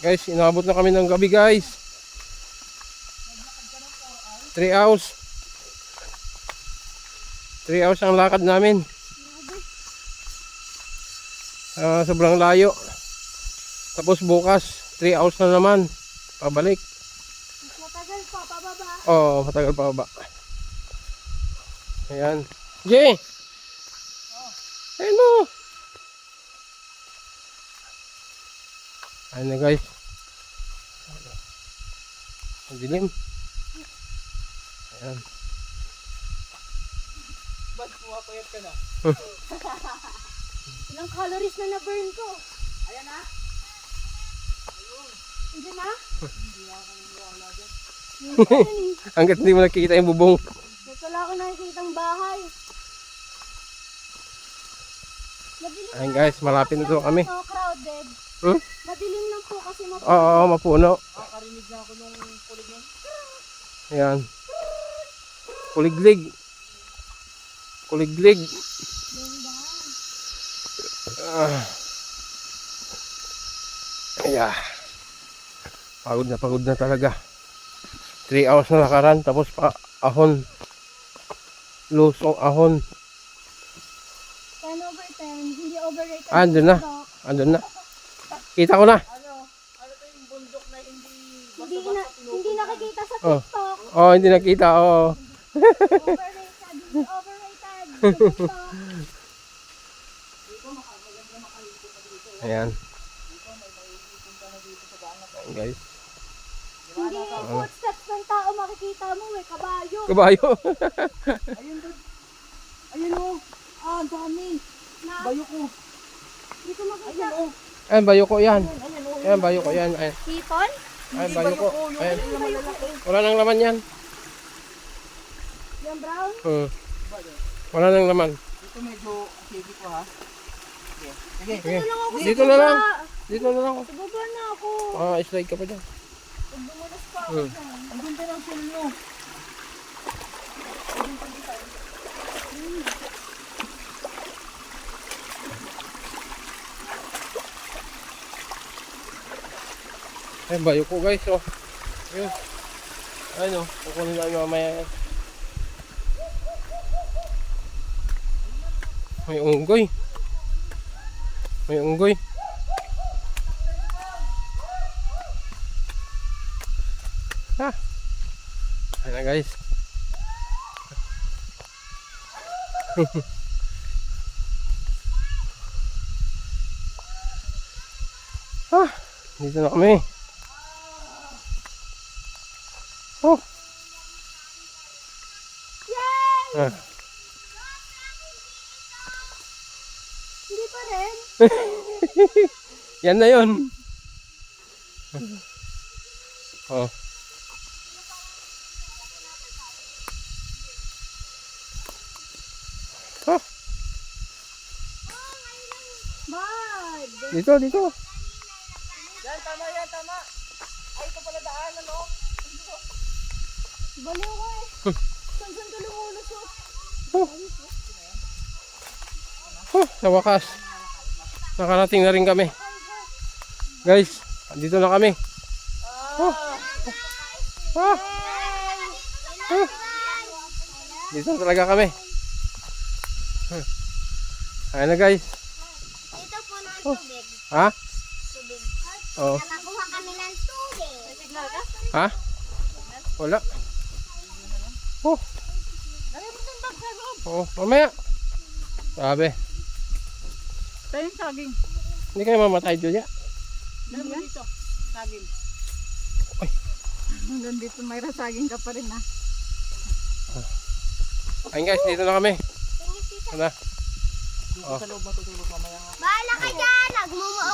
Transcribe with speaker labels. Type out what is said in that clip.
Speaker 1: Guys, inabot na kami ng gabi guys. 3 hours. 3 hours ang lakad namin. Sobrang layo. Tapos bukas 3 hours na naman pabalik.
Speaker 2: Matagal pa pababa.
Speaker 1: Oo, matagal pa baba. Ayan. Jay! Ayan mo! Ayan na guys. Ang dilim. Ayan.
Speaker 3: Ba't pumapayat ka na?
Speaker 2: Ilang calories na na-burn ko?
Speaker 3: Ayan na.
Speaker 2: Hindi na?
Speaker 1: Hanggat hindi mo nakikita yung bubong.
Speaker 2: Wala ko nakikitang bahay. Madilim
Speaker 1: Ayan
Speaker 2: na
Speaker 1: guys,
Speaker 2: lang po
Speaker 1: malapit na
Speaker 2: kasi
Speaker 1: to kami.
Speaker 2: ano, crowded.
Speaker 1: Hmm?
Speaker 2: Madilim lang po kasi mapuno.
Speaker 1: Oo, mapuno.
Speaker 3: Nakakarinig na ako nung kulig nun.
Speaker 1: Ayan. Kuliglig. Kuliglig. Ayan. Pagod na talaga. 3 hours na lakaran, tapos pa ahon. Lusong ahon.
Speaker 2: 10 over 10. Hindi overrated.
Speaker 1: Andun na. Andun na. Kita ko na.
Speaker 3: Ano to yung bundok na hindi
Speaker 2: Hindi nakikita sa
Speaker 1: Oh.
Speaker 2: TikTok.
Speaker 1: Oh, hindi nakita. Oh.
Speaker 2: Overrated. Hindi overrated. Sa TikTok.
Speaker 1: Ayan. Ayan guys.
Speaker 2: Hindi yung footsteps ng tao makikita mo eh. Kabayo.
Speaker 1: Kabayo.
Speaker 3: Ayun doon. Ayun o. Ang dami.
Speaker 2: Na,
Speaker 3: Bayo ko.
Speaker 2: hindi ko makita.
Speaker 3: Ayun o.
Speaker 1: Ayan, bayo ko yan.
Speaker 3: Ayan o.
Speaker 1: Ayan, bayo ko yan. Ayan,
Speaker 2: Hiton?
Speaker 1: ayan
Speaker 3: Hindi
Speaker 1: bayo ko.
Speaker 3: Yung
Speaker 1: Ayan.
Speaker 3: malalaki.
Speaker 1: Wala nang laman yan.
Speaker 2: Yung brown?
Speaker 1: Wala nang laman.
Speaker 3: Ito medyo acidic ko ha. Sige.
Speaker 1: Sige.
Speaker 2: Ito lang ako sa
Speaker 1: Dito na lang.
Speaker 2: baba.
Speaker 1: Dito na lang.
Speaker 2: Sa baba na ako.
Speaker 1: Slide ka pa dyan.
Speaker 2: Pag dumulas pa ako
Speaker 1: Hmm.
Speaker 2: dyan.
Speaker 3: Ang ganda ng shell nyo.
Speaker 1: Ayan, bayo ko guys. Oh. Ayun. Ayun oh. Kukunin namin mamaya yan. May unggoy. May unggoy. Ha. Ayan na guys. Dito na kami. Oh.
Speaker 2: Yay!
Speaker 1: Ah.
Speaker 2: Hindi pa rin.
Speaker 1: Yan na yun. Oh. Ah,
Speaker 2: Bad.
Speaker 1: dito.
Speaker 3: Yan, tama yan, tama. Ay, ito pala daan, ano?
Speaker 2: Baliw ko eh. Saan ka lumulusot?
Speaker 1: Sa wakas. Nakarating na rin kami. Guys, dito na kami. Oh. Ah. Ah. Dito na talaga kami. Ayan na guys.
Speaker 2: Ito po ng
Speaker 1: Oh.
Speaker 2: tubig.
Speaker 1: Ha?
Speaker 2: Tubig.
Speaker 1: Oh.
Speaker 2: Nakakuha kami ng tubig. Nasignal ka?
Speaker 1: Ha? Wala. Oh. Oh, mamaya. Sabi.
Speaker 3: Tayo yung saging.
Speaker 1: Hindi kayo mamatay doon ya.
Speaker 3: Dami dito. Saging.
Speaker 1: Ay.
Speaker 3: Hanggang dito may rasaging ka pa rin ha.
Speaker 1: Ayun guys, dito na kami.
Speaker 2: Tingin tita.
Speaker 1: Ano?
Speaker 3: Dito sa loob matutulog mamaya nga.
Speaker 2: Bahala ka dyan. Nagmumuok